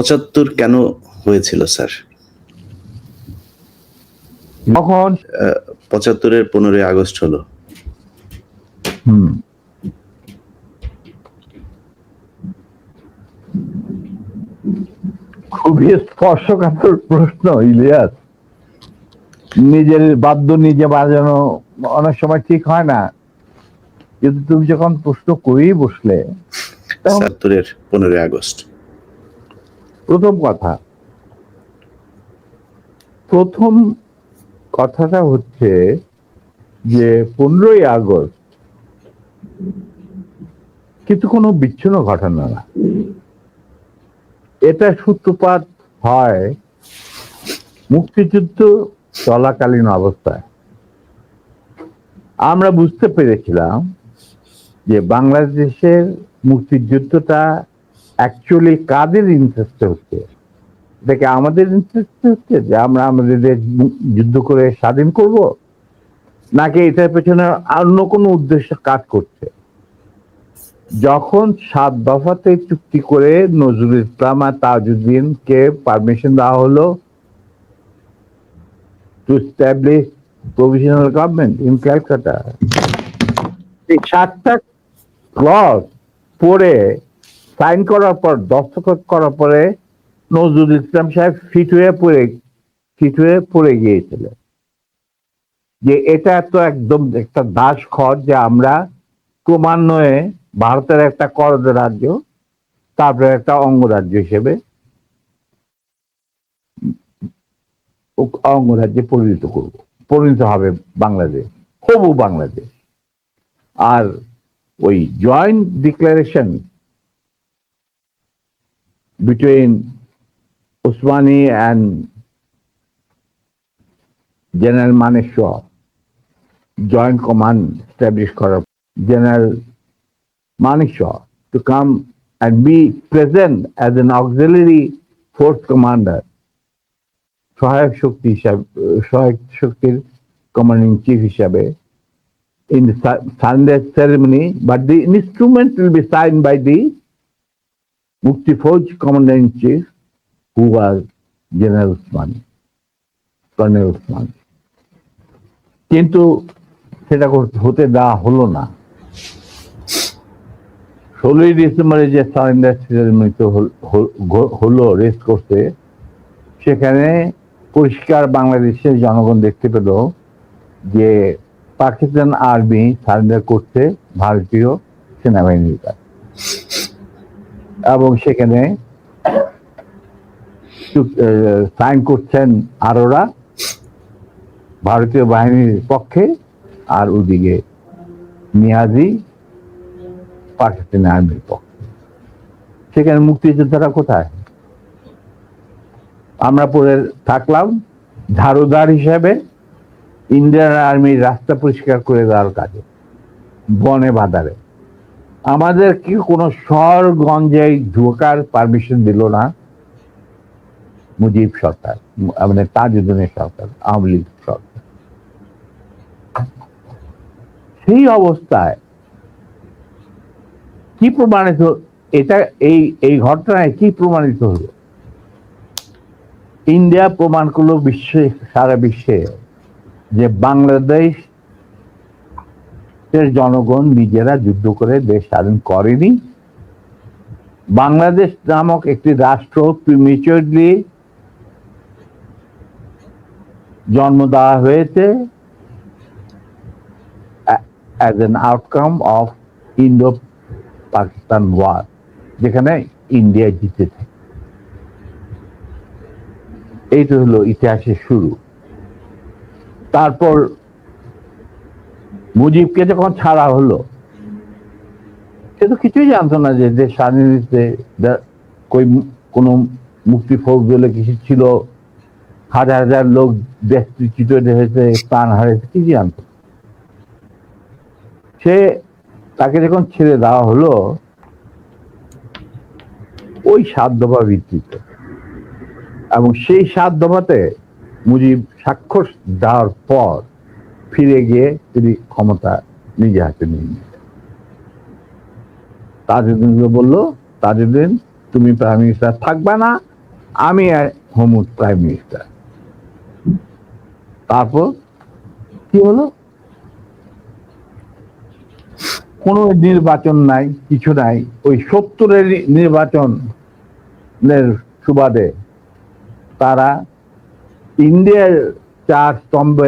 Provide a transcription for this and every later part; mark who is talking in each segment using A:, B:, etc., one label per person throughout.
A: 75 কেন হয়েছিল স্যার?
B: তখন
A: 75-এর 15ই আগস্ট হলো।
B: খুবই স্পর্শকাতর প্রশ্ন ইলিয়াস। নিজের বাদ্য নিজে বাজানো অনেক সময় ঠিক হয় না, কিন্তু তুমি যখন প্রশ্ন করেই বসলে,
A: 75-এর 15ই আগস্ট।
B: প্রথম কথাটা হচ্ছে যে 15ই আগস্ট কিন্তু কোনো বিচ্ছিন্ন ঘটনা না। এটা সূত্রপাত হয় মুক্তিযুদ্ধ চলাকালীন অবস্থায়। আমরা বুঝতে পেরেছিলাম যে বাংলাদেশের মুক্তিযুদ্ধটা অ্যাকচুয়ালি কাদের ইন্টারেস্টে হচ্ছে। দেখে আমাদের ইন্টারেস্টে হচ্ছে যে আমরা আমাদের দেশ যুদ্ধ করে স্বাধীন করব, নাকি এটার পেছনে অন্য কোনো উদ্দেশ্য কাজ করছে। যখন 7 দফাতে চুক্তি করে নজরুল ইসলাম আর তাজউদ্দিনকে পারমিশন দেওয়া হলো to establish provisional government in Calcutta, এই 7টা ক্লজ পড়ে সাইন করার পর, দস্তখত করার পরে নজরুল ইসলাম সাহেব ফিট হয়ে পড়ে গিয়েছিলেন যে এটা তো একদম একটা দাস খত, যে আমরা ক্রমান্বয়ে ভারতের একটা করদ রাজ্য, তারপরে একটা অঙ্গরাজ্য হিসেবে অঙ্গরাজ্যে পরিণত হবে বাংলাদেশ, হবু বাংলাদেশ। আর ওই joint declaration between Osmani and general মানেকশর, জয়েন্ট কমান্ড এস্টাবলিশ করার general Manekshaw to come and be present as an auxiliary force commander, সহায়ক শক্তির commanding chief হিসাবে in the Sunday ceremony, but the instrument will be signed by the Mukti Fauj commander in chief, who was General Usmani, Colonel Usmani. কিন্তু সেটা হতে দেওয়া হলো না। 16ই ডিসেম্বরে যে সারেন্ডার সেরেমনিতে হলো রেস করতে, সেখানে পরিষ্কার বাংলাদেশের জনগণ দেখতে পেল যে পাকিস্তান আর্মি সারেন্ডার করছে ভারতীয় সেনাবাহিনীর কাছে, এবং সেখানে সাইন করছেন আরোরা ভারতীয় বাহিনীর পক্ষে, আর ওদিকে নিয়াজি পাকিস্তানি আর্মির পক্ষে। সেখানে মুক্তিযোদ্ধারা কোথায়? আমরা পরে থাকলাম ঝাড়ুদার হিসাবে ইন্ডিয়ান আর্মির রাস্তা পরিষ্কার করে দেওয়ার কাজে, বনে বাজারে। আমাদের কি কোনো শহরগঞ্জে ঢোকার পারমিশন দিল না মুজিব সরকার, মানে তাজউদ্দিনের সরকার, আওয়ামী লীগ সরকার। সেই অবস্থায় কি প্রমাণিত, এটা এই ঘটনায় কি প্রমাণিত হলো? ইন্ডিয়া প্রমাণ করলো সারা বিশ্বে যে বাংলাদেশের জনগণ নিজেরা যুদ্ধ করে দেশ স্বাধীন করেনি। বাংলাদেশ নামক একটি রাষ্ট্র প্রিমেচুরলি জন্ম দেওয়া হয়েছে as an outcome of Indo-Pakistan war, যেখানে ইন্ডিয়া জিতেছে। এইটা হলো ইতিহাসের শুরু। তারপর মুজিবকে যখন ছাড়া হলো, সে তো কিছুই জানতো না যে দেশ স্বাধীনতে কোন মুক্তি ফৌজ বলে কিছু ছিল, হাজার হাজার লোক দেশচ্যুত হয়েছে, প্রাণ হারিয়েছে, কি জানতো। সে তাকে যখন ছেড়ে দেওয়া হলো ওই 7 দফা ভিত্তিতে, এবং সেই 7 দফাতে মুজিব স্বাক্ষর দেওয়ার পর ফিরে গিয়ে তিনি ক্ষমতা নিজে হাতে নিয়ে নিলেন। তাজউদ্দিনকে বললো, তাজউদ্দিন তুমি প্রাইম মিনিস্টার থাকবা না, আমি হমুদ প্রাইম মিনিস্টার। তারপর কি হলো? কোনো নির্বাচন নাই, কিছু নাই। ওই 70-এর নির্বাচনের সুবাদে তারা ইন্ডিয়ার 4 স্তম্ভ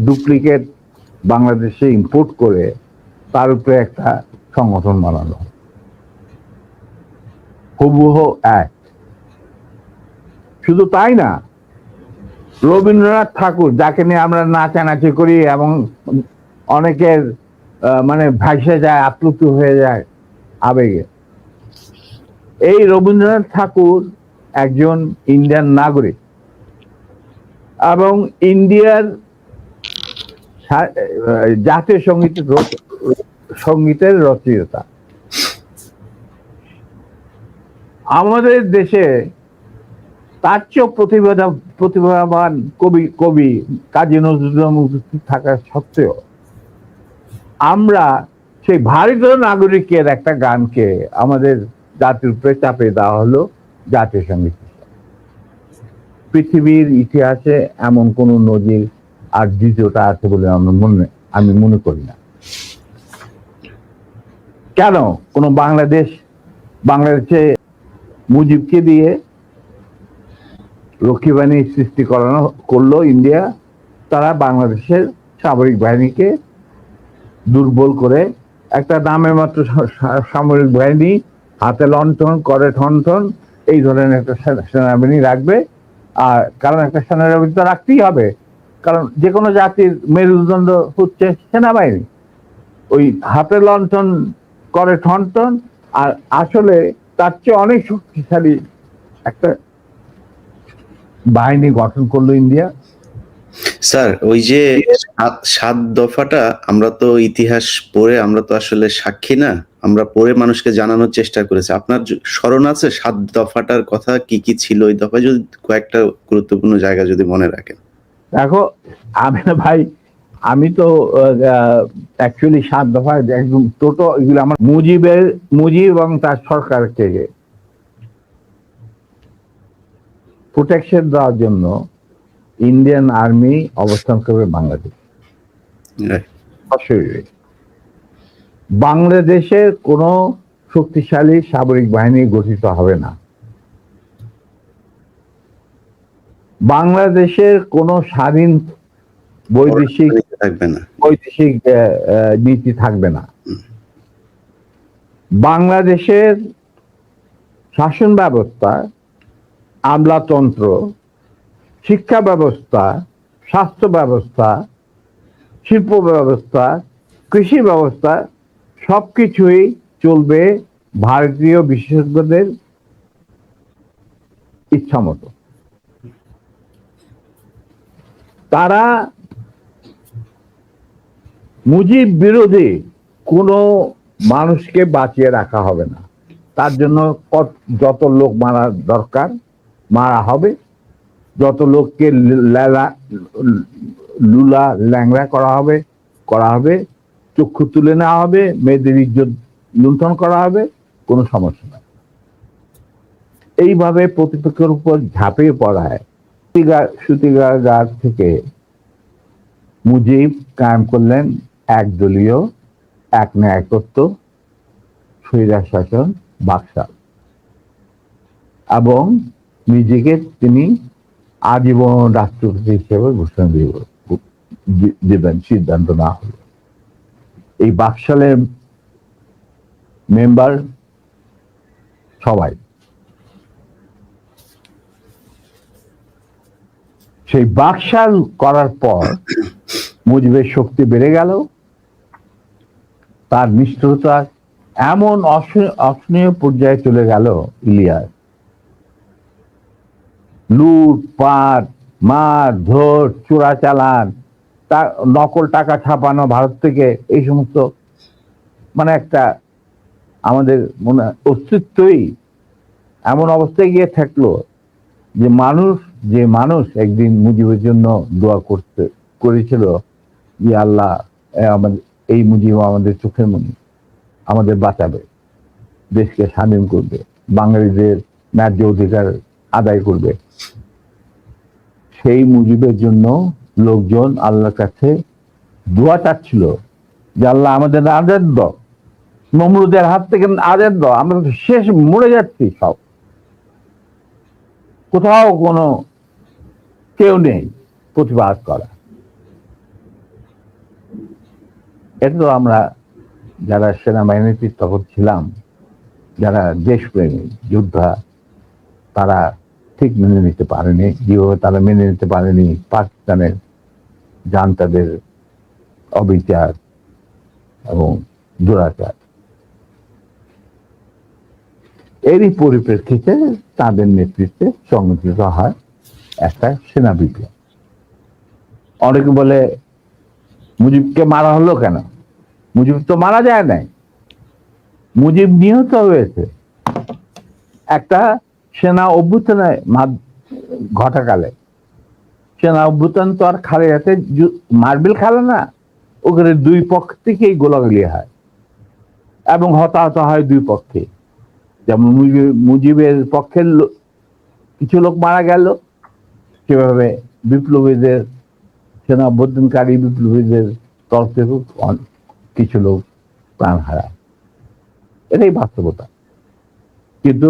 B: ডুপ্লিকেট বাংলাদেশে ইম্পোর্ট করে তার উপরে একটা সংগঠন বানানো, হুবহু এক। শুধু তাই না, রবীন্দ্রনাথ ঠাকুর, যাকে নিয়ে আমরা নাচানাচি করি এবং অনেকের মানে ভাসে যায়, আপ্লুত হয়ে যায় আবেগে, এই রবীন্দ্রনাথ ঠাকুর একজন ইন্ডিয়ান নাগরিক এবং ইন্ডিয়ার জাতীয় সঙ্গীতের রচয়িতা। আমাদের দেশে তার চেয়েও প্রতিভাবান কবি কাজী নজরুল উপস্থিত থাকা সত্ত্বেও আমরা সেই ভারতীয় নাগরিকের একটা গানকে আমাদের জাতির উপরে চাপে দেওয়া হলো জাতীয় সঙ্গীত। পৃথিবীর ইতিহাসে এমন কোন নজির আর দ্বিতীয়টা আছে বলে আমি মনে করি না। কেন কোন বাংলাদেশে মুজিবকে দিয়ে রক্ষী বাহিনী সৃষ্টি করলো ইন্ডিয়া, তারা বাংলাদেশের সামরিক বাহিনীকে দুর্বল করে একটা নামে মাত্র সামরিক বাহিনী, হাতে লণ্ঠন করে ঠনঠন, এই ধরনের একটা সেনাবাহিনী রাখবে। আর কারণ একটা সেনাবাহিনী তো রাখতেই হবে, কারণ যে কোনো জাতির মেরুদণ্ড হচ্ছে সেনাবাহিনী। ওই হাতে লণ্ঠন করে ঠনঠন, আর আসলে তার চেয়ে অনেক শক্তিশালী একটা বাহিনী গঠন করলো ইন্ডিয়া।
A: স্যার, ওই যে 7 দফাটা আমরা তো ইতিহাস পড়ে, আমরা তো আসলে সাক্ষী না, আমরা পড়ে মানুষকে জানানোর চেষ্টা করেছি। আপনার স্মরণ আছে 7 দফাটার কথা? কি কি ছিল ওই দফায়, যদি কয়েকটা গুরুত্বপূর্ণ জায়গা যদি মনে রাখেন।
B: দেখো ভাই, আমি তো অ্যাকচুয়ালি 7 দফা একদম টোটো এগুলো আমার মুজিব এবং তার সরকারকে প্রোটেকশন দেওয়ার জন্য ইন্ডিয়ান আর্মি অবস্থান করবে বাংলাদেশ। বাংলাদেশের কোনো শক্তিশালী সামরিক বাহিনী গঠিত হবে না। বাংলাদেশের কোনো স্বাধীন বৈদেশিক নীতি থাকবে না। বাংলাদেশের শাসন ব্যবস্থা, আমলাতন্ত্র, শিক্ষা ব্যবস্থা, স্বাস্থ্য ব্যবস্থা, শিল্প ব্যবস্থা, কৃষি ব্যবস্থা সবকিছুই চলবে ভারতীয় বিশেষজ্ঞদের ইচ্ছা মতো। তারা মুজিব বিরোধী কোনো মানুষকে বাঁচিয়ে রাখা হবে না। তার জন্য যত লোক মারা দরকার মারা হবে, যত লোককে লুলা ল্যাংড়া করা হবে, চক্ষু তুলে নেওয়া হবে, মেয়েদের ইজ্জত লুণ্ঠন করা হবে, কোনো সমস্যা নাই। এইভাবে প্রতিপক্ষের উপর ঝাঁপিয়ে পড়ায় সুতিগার থেকে মুজিব কায়েম করলেন একদলীয় এক ন্যায়তত্ত্ব স্বৈরাচার শাসন বাকশাল, এবং নিজেকে তিনি আজীবন রাষ্ট্রপতি হিসেবে ঘোষণা দেবেন সিদ্ধান্ত না হলো। এই বাকশালের মেম্বার সবাই। সেই বাকশাল করার পর মুজিবের শক্তি বেড়ে গেল, তার নিষ্ঠুরতা এমন অসহনীয় পর্যায়ে চলে গেল। ইলিয়াস লুটপাট, মার ধর, চোরাচালান, নকল টাকা ছাপানো ভারত থেকে, এই সমস্ত মানে একটা আমাদের মনে অস্তিত্বই এমন অবস্থায় গিয়ে থাকলো যে মানুষ একদিন মুজিবের জন্য দোয়া করেছিল যে আল্লাহ আমাদের এই মুজিব আমাদের চোখের মনি, আমাদের বাঁচাবে। দেশকে স্বাধীন করবে, বাঙালিদের ন্যায্য অধিকার আদায় করবে। সেই মুজিবের জন্য লোকজন আল্লাহর কাছে দোয়া চাচ্ছিল যে আল্লাহ আমাদের আজাদ দাও, নমরুদের হাত থেকে আজাদ দাও, আমরা তো শেষ, মরে যাচ্ছি সব, কোথাও কোনো কেউ নেই প্রতিবাদ করা। এটা তো আমরা যারা সেনাবাহিনীতে তখন ছিলাম, যারা দেশপ্রেমী যোদ্ধা, তারা ঠিক মেনে নিতে পারেনি। যেভাবে তারা মেনে নিতে পারেনি পাকিস্তানের জান্তাদের অবিচার এবং দুরাচার। এরই পরিপ্রেক্ষিতে তাদের নেতৃত্বে সংগঠিত হয় একটা সেনা বিপ্লব। অনেকে বলে মুজিবকে মারা হলো কেন? মুজিব তো মারা যায় নাই, মুজিব নিহত হয়েছে একটা সেনা অভ্যুত্থানে ঘটাকালে। সেনা অভ্যুত্থান তো আর খালে যাতে মার্বেল খেলে না, ওখানে দুই পক্ষ থেকেই গোলাগুলি হয় এবং হতাহত হয় দুই পক্ষে। যেমন মুজিবের পক্ষের কিছু লোক মারা গেল, সেভাবে বিপ্লবীদের, সেনা অভ্যুত্থানকারী বিপ্লবীদের তরফ থেকে কিছু লোক প্রাণ হারায়। এটাই বাস্তবতা। কিন্তু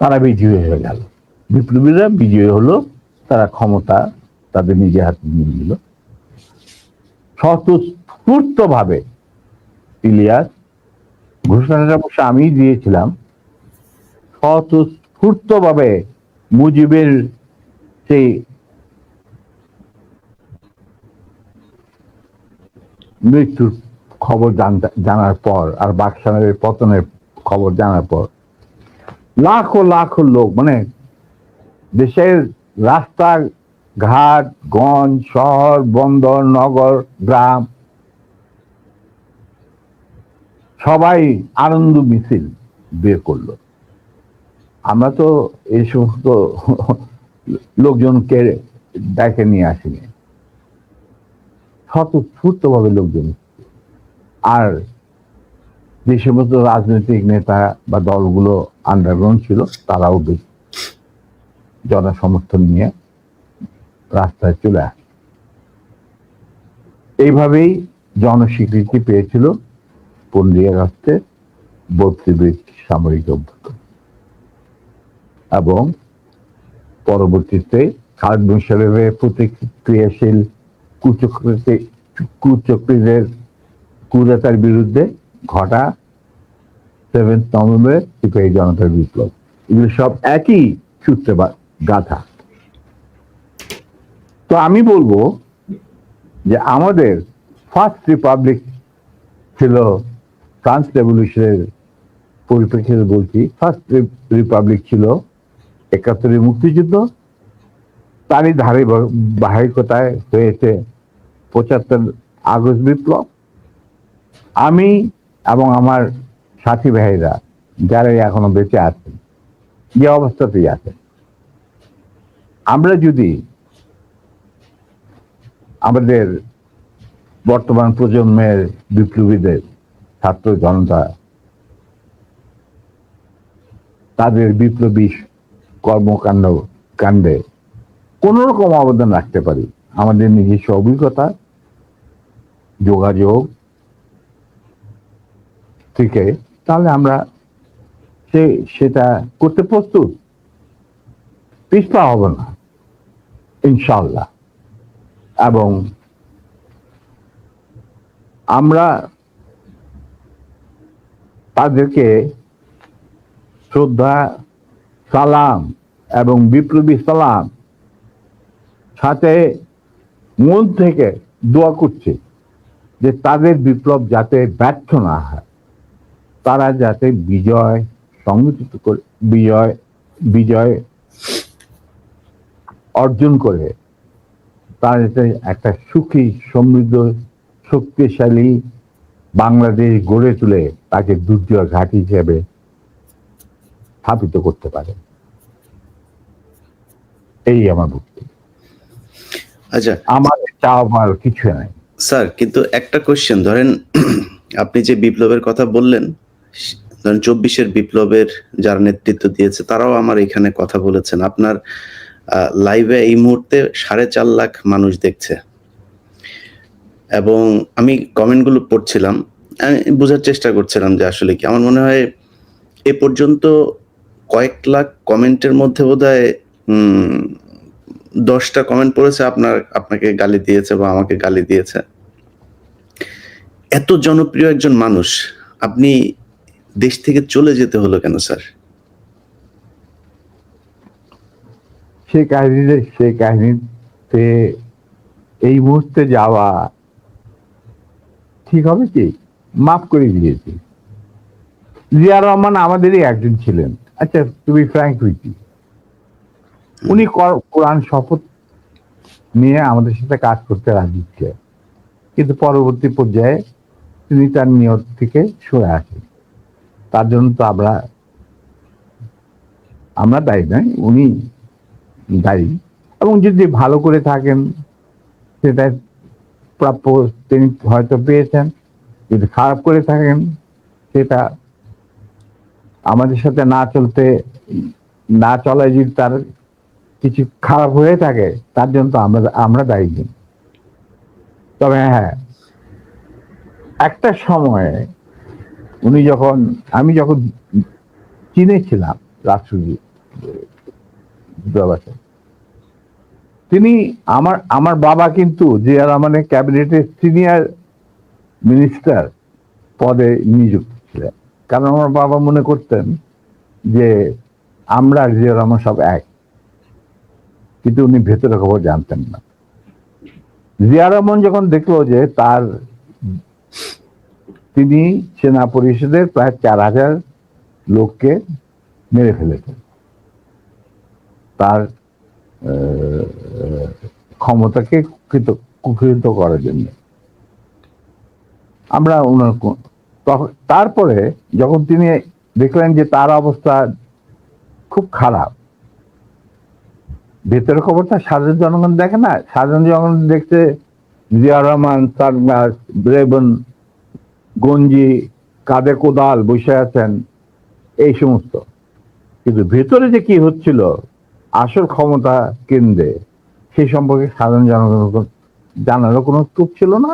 B: তারা বিজয়ী হয়ে গেল, বিপ্লবীরা বিজয়ী হলো, তারা ক্ষমতা তাদের নিজের হাতে নিয়ে নিল স্বতঃস্ফূর্ত ভাবে। ইলিয়াস, ঘোষণাটা অবশ্য আমি দিয়েছিলাম, স্বতঃস্ফূর্ত ভাবে মুজিবের সেই মৃত্যুর খবর জানার পর আর বাকশালের পতনের খবর জানার পর লাখো লাখো লোক, মানে দেশের রাস্তা ঘাট, গঞ্জ, শহর, বন্দর, নগর, গ্রাম, সবাই আনন্দ মিছিল বের করলো। আমরা তো এই সমস্ত লোকজনকে ডেকে নিয়ে আসিনি, স্বতঃস্ফূর্ত ভাবে লোকজন। আর যে সমস্ত রাজনৈতিক নেতা বা দলগুলো আন্ডারগ্রাউন্ড ছিল, তারাও জনসমর্থন নিয়ে রাস্তায় চলে আসে। এইভাবেই জনস্বীকৃতি পেয়েছিল 15 আগস্টের 32 সামরিক অভ্যুত্থান। এবং পরবর্তীতে খালেদ মোশাররফের প্রতিক্রিয়াশীল কুচক্রীদের কুদাতার বিরুদ্ধে ঘটা 7 নভেম্বর সিপাহী জনতার বিপ্লব, এগুলো সব একই সূত্রে গাথা। তো আমি বলবো যে আমাদের ফার্স্ট রিপাবলিক ছিল ফ্রান্স রেভলিউশনের পরিপ্রেক্ষিতে বলছি, ফার্স্ট রিপাবলিক ছিল 71 মুক্তিযুদ্ধ, তারই ধারাবাহিকতায় হয়েছে 75 আগস্ট বিপ্লব। আমি এবং আমার সাথী ভাইরা যারা এখনো বেঁচে আছেন, যে অবস্থাতেই আছেন, আমরা যদি আমাদের বর্তমান প্রজন্মের বিপ্লবীদের, ছাত্র জনতা, তাদের বিপ্লবী কাণ্ডে কোন রকম অবদান রাখতে পারি, আমাদের নিজস্ব অভিজ্ঞতা, যোগাযোগ থেকে, তাহলে আমরা সেটা করতে প্রস্তুত, পিছপা হব না ইনশাআল্লাহ। এবং আমরা তাদেরকে শ্রদ্ধা, সালাম এবং বিপ্লবী সালাম সাথে মন থেকে দোয়া করছি যে তাদের বিপ্লব যাতে ব্যর্থ না হয়, তারা যাতে বিজয় সংগঠিত করে, বিজয় অর্জন করে, তারা যাতে একটা সুখী, সমৃদ্ধ, শক্তিশালী বাংলাদেশ গড়ে তুলে তাকে দুর্জয় ঘাঁটি হিসেবে স্থাপিত করতে পারে। এই আমার বক্তব্য।
A: আচ্ছা,
B: আমার চাওয়ার কিছু নাই
A: স্যার। কিন্তু একটা কোশ্চেন, ধরেন আপনি যে বিপ্লবের কথা বললেন, 24-এর বিপ্লবের যারা নেতৃত্ব দিয়েছে তারাও আমার এখানে কথা বলেছেন। আপনার লাইভে এই মুহূর্তে 4.5 লাখ মানুষ দেখছে, এবং আমি কমেন্টগুলো পড়ছিলাম, আমি বোঝার চেষ্টা করছিলাম যে আসলে কি। আমার মনে হয় এ পর্যন্ত কয়েক লাখ কমেন্টের মধ্যে বোধহয় 10টা কমেন্ট পড়েছে আপনাকে গালি দিয়েছে বা আমাকে গালি দিয়েছে। এত জনপ্রিয় একজন মানুষ, আপনি দেশ থেকে চলে যেতে হলো কেন স্যার?
B: সেই কাহিনীতে এই মুহূর্তে যাওয়া ঠিক হবে কি? মাফ করে দিয়েছি। জিয়া রহমান আমাদেরই একজন ছিলেন। আচ্ছা, to be frank with you, উনি কোরআন শপথ নিয়ে আমাদের সাথে কাজ করতে রাজি ছিলেন, কিন্তু পরবর্তী পর্যায়ে তিনি তার নিয়ত থেকে সরে আসেন। তার জন্য তো আমরা দায়ী নয়, উনি দায়ী। এবং যদি ভালো করে থাকেন সেটা প্রাপ্য তিনি হয়তো পেয়েছেন, যদি খারাপ করে থাকেন সেটা আমাদের সাথে না চলায় যদি তার কিছু খারাপ হয়ে থাকে, তার জন্য তো আমরা দায়ী নেই। তবে হ্যাঁ, একটা সময়ে আমি যখন চীনে ছিলাম রাষ্ট্রদূত, তিনি আমার বাবা কিন্তু জিয়া রহমানের ক্যাবিনেটের সিনিয়র মিনিস্টার পদে নিযুক্ত ছিলেন। কারণ আমার বাবা মনে করতেন যে আমরা আর জিয়া রহমান সব এক, কিন্তু উনি ভেতরে খবর জানতেন না। জিয়া রহমান যখন দেখলো যে তিনি সেনা পরিষদের প্রায় 4,000 লোককে মেরে ফেলেছেন তার ক্ষমতাকে কুক্ষিগত করার জন্য, আমরা তারপরে যখন তিনি দেখলেন যে তার অবস্থা খুব খারাপ, ভেতরের খবরটা সাধারণ জনগণ দেখে না, সাধারণ জনগণ দেখছে জিয়া রহমান, সারনাস, রেবন, গঞ্জি, কাঁধে কোদাল বসে আছেন, এই সমস্ত। কিন্তু ভেতরে যে কি হচ্ছিল আসল ক্ষমতা কেন্দ্রে, সেই সম্পর্কে সাধারণ জনগণ জানারও কোনো স্কোপ ছিল না,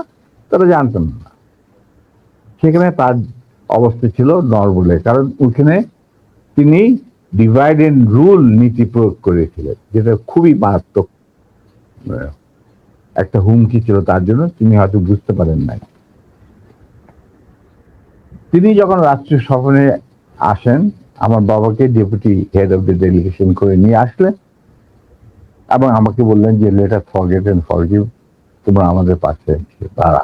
B: তারা জানতেন না। সেখানে তার অবস্থা ছিল নরবলে, কারণ ওখানে তিনি ডিভাইড এন্ড রুল নীতি প্রয়োগ করেছিলেন, যেটা খুবই মারাত্মক একটা হুমকি ছিল তার জন্য। তিনি হয়তো বুঝতে পারেন নাই। তিনি যখন রাষ্ট্রীয় সফরে আসেন, আমার বাবাকে deputy head of the delegation করে নিয়ে আসলেন এবং আমাকে বললেন যে let us forget and forgive, তোমরা আমাদের পাশে তারা।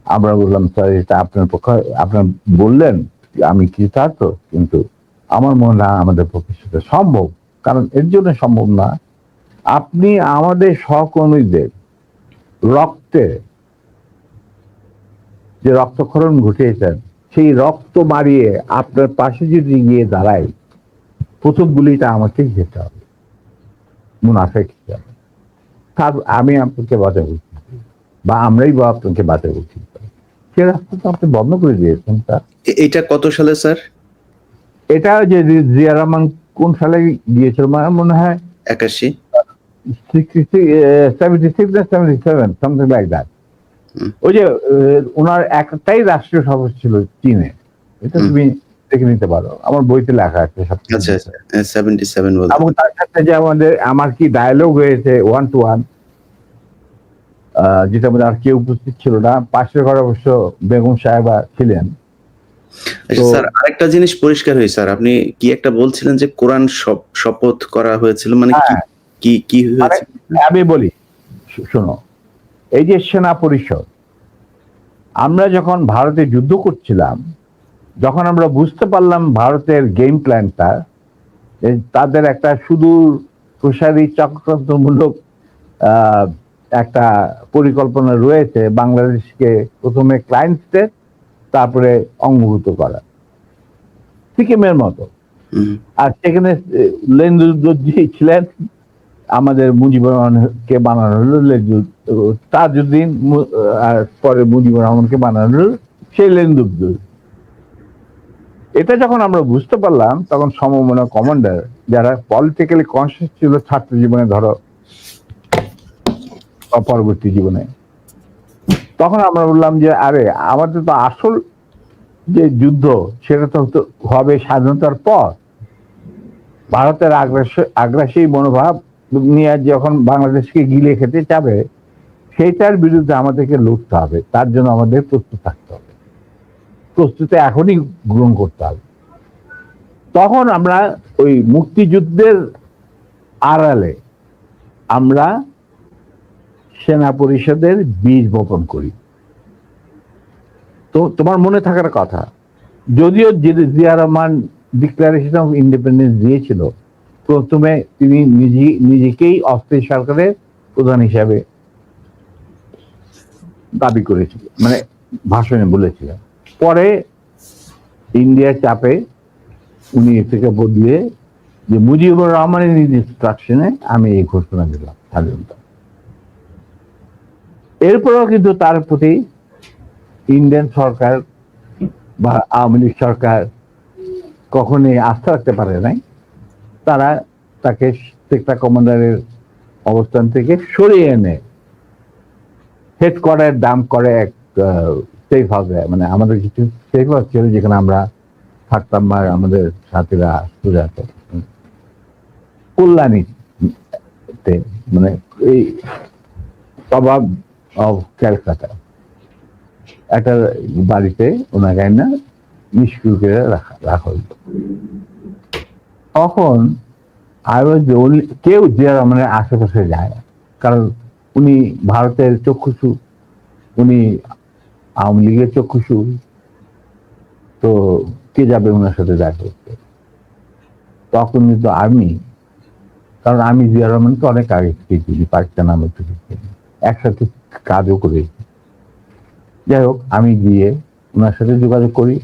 B: আমরা বললাম স্যার, এটা আপনার পক্ষে, আপনার বললেন আমি কৃতার্থ, কিন্তু আমার মনে হয় আমাদের পক্ষে সেটা সম্ভব। কারণ এর জন্য সম্ভব না, আপনি আমাদের সহকর্মীদের রক্তে যে রক্তক্ষরণ ঘটিয়েছেন, সেই রক্ত মারিয়ে আপনার পাশে যদি গিয়ে দাঁড়াই, প্রথম গুলিটা আমাকেই যেতে হবে, মুনাফেক হিসাবে। তার আমি আপনাকে বাঁচাবো, বা আমরাই বা আপনাকে বাঁচাবো, সে রাস্তা তো আপনি বন্ধ করে দিয়েছেন।
A: এটা কত সালে স্যার?
B: এটা যে জিয়া রহমান কোন সালে গিয়েছিল মনে হয়
A: 81,
B: 76 না 77, সামথিং লাইক দ্যাট। ওই যে ওনার একটাই রাষ্ট্রীয় সভা ছিল চীনে, এটা তুমি দেখে নিতে পারো, আমার বইতে লেখা আছে সব।
A: আচ্ছা, 77 বলে।
B: এবং তার সাথে যে আমার কি ডায়ালগ হয়েছে 1-to-1, যেটা মধ্যে আর কেউ উপস্থিত ছিল না, পাশের ঘরে অবশ্য বেগম সাহেবা ছিলেন।
A: আচ্ছা স্যার, আরেকটা জিনিস পরিষ্কার হয়েছে স্যার, আপনি কি একটা বলছিলেন যে কোরআন শপথ করা হয়েছিল, মানে কি হয়েছে?
B: আমি বলি, শোনো, এই যে সেনা পরিষদ, আমরা যখন ভারতে যুদ্ধ করছিলাম, যখন আমরা বুঝতে পারলাম ভারতের গেম প্ল্যানটা, তাদের একটা সুদূর প্রসারী চক্রান্তমূলক একটা পরিকল্পনা রয়েছে, বাংলাদেশকে প্রথমে ক্লায়েন্ট স্টেট, তারপরে অঙ্গভূত করা, সিকিমের মতো। আর সেখানে লেন্দুদ্দোজি ছিলেন, আমাদের মুজিবুর রহমানকে বানানো হলো তাজউদ্দিন, আর পরে মুজিবুর রহমানকে বানানো হলো সেই লেন্দুবদুল। এটা যখন আমরা বুঝতে পারলাম, তখন সমমনা কমান্ডার যারা পলিটিক্যালি কনসিয়াস ছিল ছাত্র জীবনে, ধরো বা পরবর্তী জীবনে, তখন আমরা বললাম যে আরে আমাদের তো আসল যে যুদ্ধ সেটা তো হবে স্বাধীনতার পর। ভারতের আগ্রাসী মনোভাব নিয়ে যখন বাংলাদেশকে গিলে খেতে চাবে, সেইটার বিরুদ্ধে আমাদেরকে লড়তে হবে। তার জন্য আমাদের প্রস্তুত থাকতে হবে, প্রস্তুতি এখনই গ্রহণ করতে হবে। তখন আমরা ওই মুক্তিযুদ্ধের আড়ালে আমরা সেনা পরিষদের বীজ বপন করি। তো তোমার মনে থাকার কথা, যদিও Zia Rahman declaration of independence দিয়েছিল, প্রথমে তিনি নিজেকেই অস্থায়ী সরকারের প্রধান হিসাবে দাবি করেছিল, মানে ভাষণে বলেছিলেন। পরে ইন্ডিয়ার চাপে উনি এ থেকে বদলিয়ে যে মুজিবুর রহমানের ইনস্ট্রাকশনে আমি এই ঘোষণা দিলাম স্বাধীনতা। এরপরেও কিন্তু তার প্রতি ইন্ডিয়ান সরকার বা আওয়ামী লীগ সরকার কখনোই আস্থা রাখতে পারে নাই। তারা তাকে সেক্টর কমান্ডারের অবস্থান থেকে সরিয়ে এনে হেডকোয়ার্টার দাম করে এক সেফ হাউসে, মানে আমাদের কিছু সেফ হাউস ছিল যেখানে আমরা থাকতাম, বা আমাদের সাথীরা সুজাত কল্যাণীতে, মানে এই অভাব অফ ক্যালকাটা একটা বাড়িতে ওনাকে না নিষ্ক্রিয় করে রাখা হইত। তখন কেউ যে মানে আশেপাশে যায় না, কারণ উনি ভারতের চক্ষুষু, উনি আওয়ামী লীগের চক্ষুষু, তো কে যাবে ওনার সাথে দেখা করতে? তখন কিন্তু আমি, কারণ আমি জিয়া রহমানকে অনেক আগে থেকে চিনি, পাকিস্তান আমল থেকে চিনি, একসাথে কাজও করেছি। যাই হোক, আমি গিয়ে ওনার সাথে যোগাযোগ করি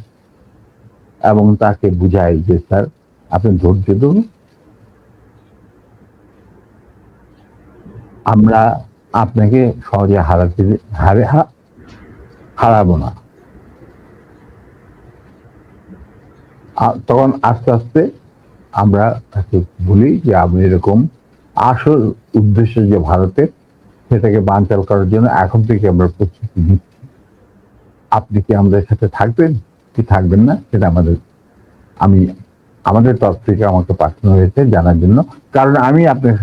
B: এবং তাকে বুঝাই যে স্যার আপনি ধৈর্য ধরুন, আমরা আপনাকে সহজে হারাবো না। তখন আস্তে আস্তে আমরা তাকে বলি যে আপনি এরকম আসল উদ্দেশ্য যে ভারতের, সেটাকে বানচাল করার জন্য এখন থেকে আমরা প্রস্তুতি নিচ্ছি। আপনি কি আমাদের সাথে থাকবেন কি থাকবেন না সেটা আমাদের তরফ থেকে আমাকে পাঠানো হয়েছে জানার জন্য, কারণ আমি আপনার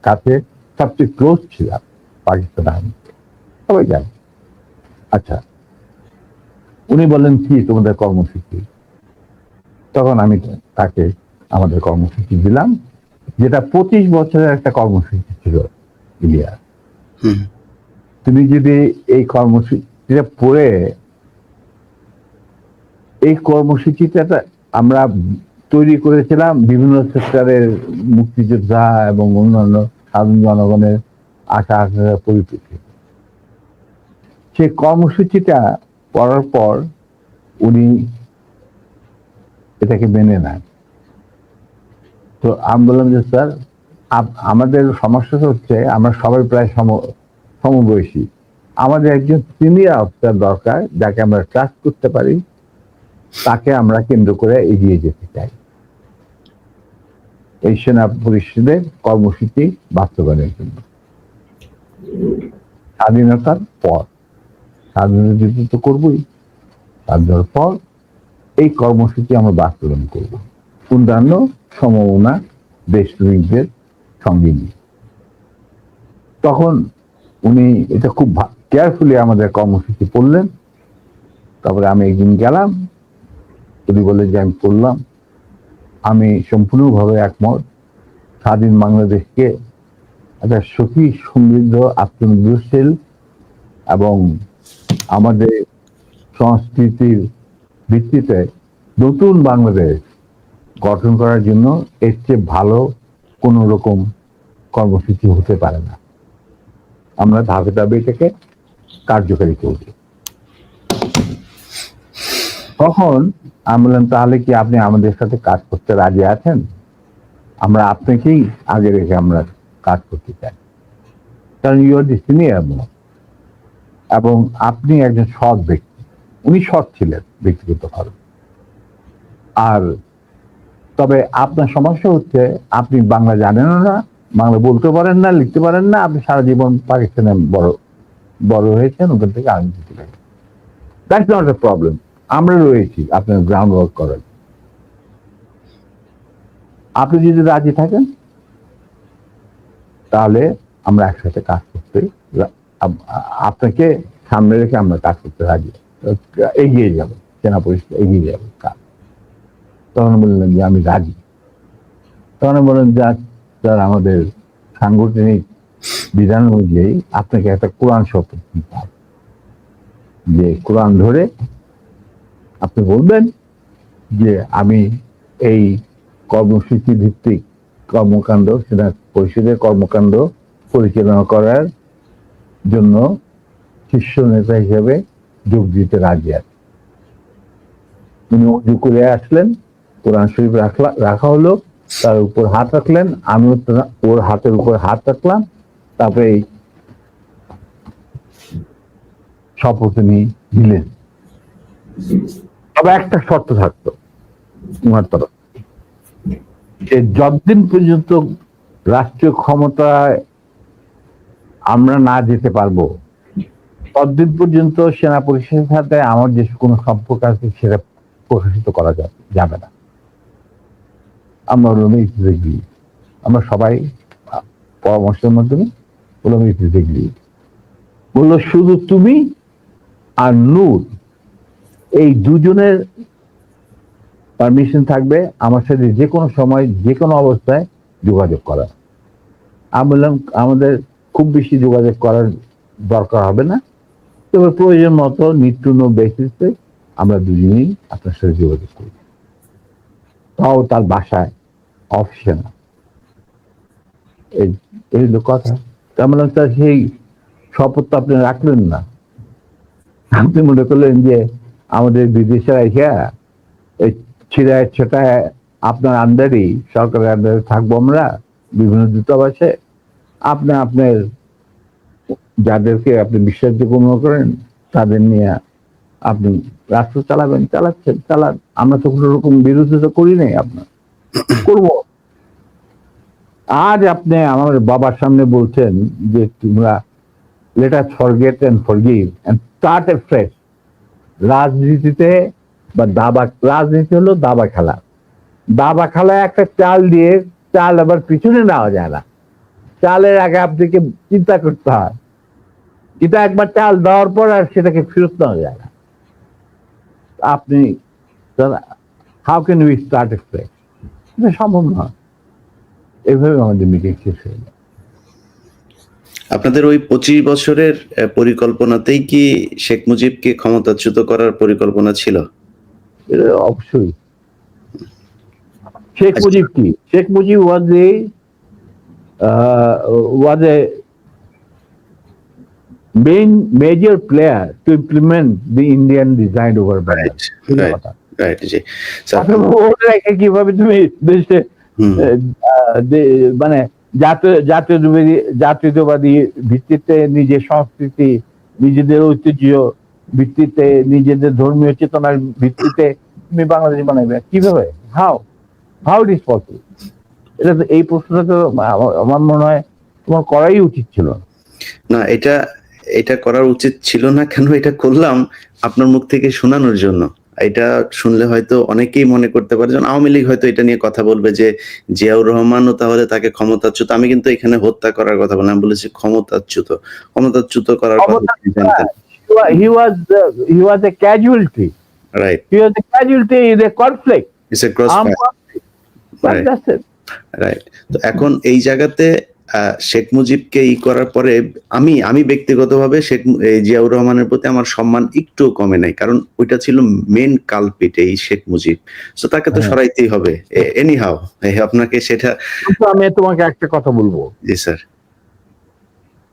B: কাছে সবচেয়ে ক্লোজ ছিলাম পাকিস্তান আর্মি, সবাই জানে। আচ্ছা, উনি বললেন কি তোমাদের কর্মসূচি? তখন আমি তাকে আমাদের কর্মসূচি দিলাম, যেটা 25 বছরের একটা কর্মসূচি ছিল ইলিয়া। তুমি যদি এই কর্মসূচিটা পড়ে, এই কর্মসূচিটা আমরা তৈরি করেছিলাম বিভিন্ন সেক্টরের মুক্তিযোদ্ধা এবং অন্যান্য সাধারণ জনগণের আশা আকাঙ্ক্ষার পরিপ্রেক্ষিতে। সেই কর্মসূচিটা পড়ার পর উনি এটাকে মেনে নেন। তো আমি বললাম যে স্যার আমাদের সমস্যা হচ্ছে আমরা সবাই প্রায় সমবয়সী, আমাদের একজন সিনিয়র অফিসার দরকার যাকে আমরা ট্রাস্ট করতে পারি, তাকে আমরা কেন্দ্র করে এগিয়ে যেতে চাই এই সেনা পরিষদের কর্মসূচি বাস্তবায়নের জন্য। স্বাধীনতার পর, স্বাধীনতা যুদ্ধ তো করবোই, স্বাধীনতার পর এই কর্মসূচি আমরা বাস্তবায়ন করব অন্যান্য সমমনা দেশপ্রেমিকদের সঙ্গে নিয়ে। তখন উনি এটা খুব কেয়ারফুলি আমাদের কর্মসূচি পড়লেন। তারপরে আমি একদিন গেলাম, উনি বলে যে আমি পড়লাম, আমি সম্পূর্ণভাবে একমত। স্বাধীন বাংলাদেশকে একটা সুখী সমৃদ্ধ আত্মনির্ভরশীল এবং আমাদের সংস্কৃতির ভিত্তিতে নতুন বাংলাদেশ গঠন করার জন্য এর চেয়ে ভালো কোন রকম কর্মসূচি হতে পারে না। আমরা ধাপে ধাপে এটাকে কার্যকারী করব। তখন আমি বললাম তাহলে কি আপনি আমাদের সাথে কাজ করতে রাজি আছেন? আমরা আপনাকেই আগে রেখে আমরা কাজ করতে চাই, কারণ ইউ আর দি সিনিয়র এবং আপনি একজন সৎ ব্যক্তি, উনি সৎ ছিলেন ব্যক্তিগতভাবে। আর তবে আপনার সমস্যা হচ্ছে আপনি বাংলা জানেন না, বাংলা বলতে পারেন না, লিখতে পারেন না, আপনি সারা জীবন পাকিস্তানে বড় হয়েছেন, ওখান থেকে রাজনীতি করেন। That's not a problem. আমরা রয়েছি আপনার গ্রাউন্ড ওয়ার্ক করার। আপনি যদি রাজি থাকেন তাহলে আমরা একসাথে কাজ করতে আপনাকে সামনে রেখে আমরা কাজ করতে রাজি, এগিয়ে যাব, সেনা পরিষদ এগিয়ে যাবে কাজ। তখন বললেন যে আমি রাজি। তখন বললেন যে স্যার আমাদের সাংগঠনিক বিধান অনুযায়ী আপনাকে একটা কোরআন শপথ দিতে হবে, যে কোরআন ধরে আপনি বলবেন যে আমি এই কর্মসূচি ভিত্তিক কর্মকাণ্ড, সেনা পরিষদের কর্মকাণ্ড পরিচালনা করার জন্য শীর্ষ নেতা হিসেবে যোগ দিতে রাজি আছে। উনি উজু করে আসলেন, কোরআন শরীফ রাখা হলো, তার উপর হাত রাখলেন, আমিও ওর হাতের উপর হাত রাখলাম, তারপরে এই শপথ উনি দিলেন। তবে একটা শর্ত থাকতো ওনার তরফ, যে যতদিন পর্যন্ত রাষ্ট্রীয় ক্ষমতায় আমরা না যেতে পারবো ততদিন পর্যন্ত সেনা পরিষদের সাথে আমার যে কোনো সম্পর্ক আছে সেটা প্রকাশিত করা যাবে না। আমরা বললাম আমরা সবাই পরামর্শের মাধ্যমে বললাম বললো শুধু তুমি আর নূর এই দুজনের পারমিশন থাকবে আমার সাথে যে কোনো সময় যে কোনো অবস্থায় যোগাযোগ করা। আমি বললাম আমাদের খুব বেশি যোগাযোগ করার দরকার হবে না, তবে প্রয়োজন মতো নিত্য বেসিসে আমরা দুজনেই আপনার সাথে যোগাযোগ করি, তাও তার বাসায়, অফিসে না। এই হলো কথা। তার মানে তার সেই শপথ তো আপনি রাখলেন না। আপনি মনে করলেন যে আমাদের বিদেশে রাখা এই ছিড়ায় ছেটায় আপনার আন্ডারেই, সরকারের আন্ডারে থাকবো আমরা বিভিন্ন দূতাবাসে। আপনি আপনার যাদেরকে আপনি বিশ্বাসযোগ্য মনে করেন তাদের নিয়ে আপনি রাষ্ট্র চালান। আমরা তো কোনো রকম বিরোধিতা করি নাই, আপনার করবো। আজ আপনি আমার বাবার সামনে বলছেন যে তোমরা let us forget and forgive and start afresh. রাজনীতিতে বা রাজনীতি হলো দাবা খেলা। দাবা খেলায় একটা চাল দিয়ে চাল আবার পিছনে নেওয়া যায় না, চালের আগে আপনাকে চিন্তা করতে হয়, কিন্তু একবার চাল দেওয়ার পর আর সেটাকে ফেরত নেওয়া যায় না। আপনি how can we start A fresh? এটা সম্ভব নয়। এইভাবে আমাদের মিটিং শেষ হয়ে যায়।
A: আপনাদের ওই 25 বছরের পরিকল্পনাতেই কি শেখ মুজিবকে ক্ষমতাচ্যুত করার পরিকল্পনা ছিল?
B: এটা অবশ্যই। শেখ মুজিব কি? Sheikh Mujib was a major player to implement the Indian design over
A: Right. G
B: sir. কিভাবে তুমি দেশে মানে জাতীয়তাবাদী ভিত্তিতে নিজের সংস্কৃতি, নিজেদের ঐতিহ্য ভিত্তিতে, নিজেদের ধর্মীয় চেতনার ভিত্তিতে তুমি বাংলাদেশ বানাবে কিভাবে? How it is possible? এটা তো, এই প্রশ্নটা তো আমার মনে হয় তোমার করাই উচিত ছিল
A: না। এটা করার উচিত ছিল না কেন? এটা করলাম আপনার মুখ থেকে শোনানোর জন্য। এটা শুনলে হয়তো অনেকেই মনে করতে পারে যে আওয়ামী লীগ হয়তো এটা নিয়ে কথা বলবে যে জিয়াউর রহমানও তাহলে তাকে ক্ষমতাচ্যুত। আমি কিন্তু এখানে হত্যা করার কথা বললাম, আমি বলেছি ক্ষমতাচ্যুত করার কথা জানতেন।
B: He was a casualty.
A: Right.
B: He was a casualty in a conflict.
A: It's a crossfire.
B: That's it.
A: Right. তো এখন এই জায়গাতে শেখ মুজিবকে করার পরে আমি ব্যক্তিগতভাবে জিয়াউর রহমানের প্রতি আমার সম্মান একটু কমে নাই, কারণ ওইটা ছিল মেন কালপিট, এই শেখ মুজিব। তো তাকে তো সরাইতেই হবে এনিহাউ। আপনাকে সেটা
B: আমি তোমাকে একটা কথা বলবো।
A: জি স্যার।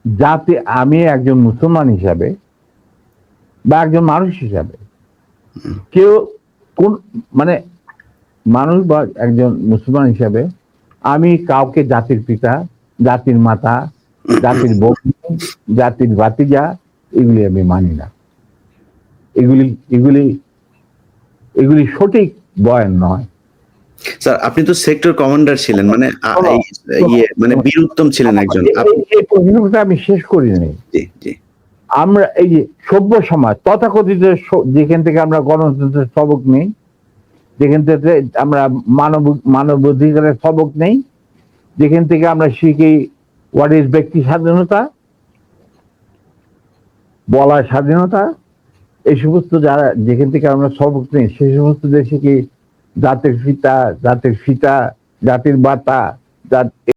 B: যাতে আমি একজন মুসলমান হিসাবে বা একজন মানুষ হিসাবে, কেউ কোন মানে মানুষ বা একজন মুসলমান হিসাবে আমি কাউকে জাতির পিতা, জাতির মাতা, জাতির বউ, জাতির ভাতিজা এগুলি আমি মানি না। এগুলি এগুলি এগুলি সঠিক বয়ান নয়।
A: স্যার আপনি তো সেক্টর কমান্ডার ছিলেন, মানে মানে বীর উত্তম ছিলেন একজন।
B: এই প্রশ্নটা আমি শেষ করিনি।
A: জি জি।
B: আমরা এই যে সভ্য সমাজ তথাকথিত যেখান থেকে আমরা গণতন্ত্রের সবক নেই, যেখান থেকে আমরা মানবাধিকারের সবক নেই, যেখান থেকে আমরা শিখি হোয়াট ইজ ব্যক্তি স্বাধীনতা, বলার স্বাধীনতা, এই সমস্ত যারা যেখান থেকে আমরা সবক নেই, সেই সমস্ত দেশে কি জাতির পিতা, জাতির সীতা, জাতির বাতা,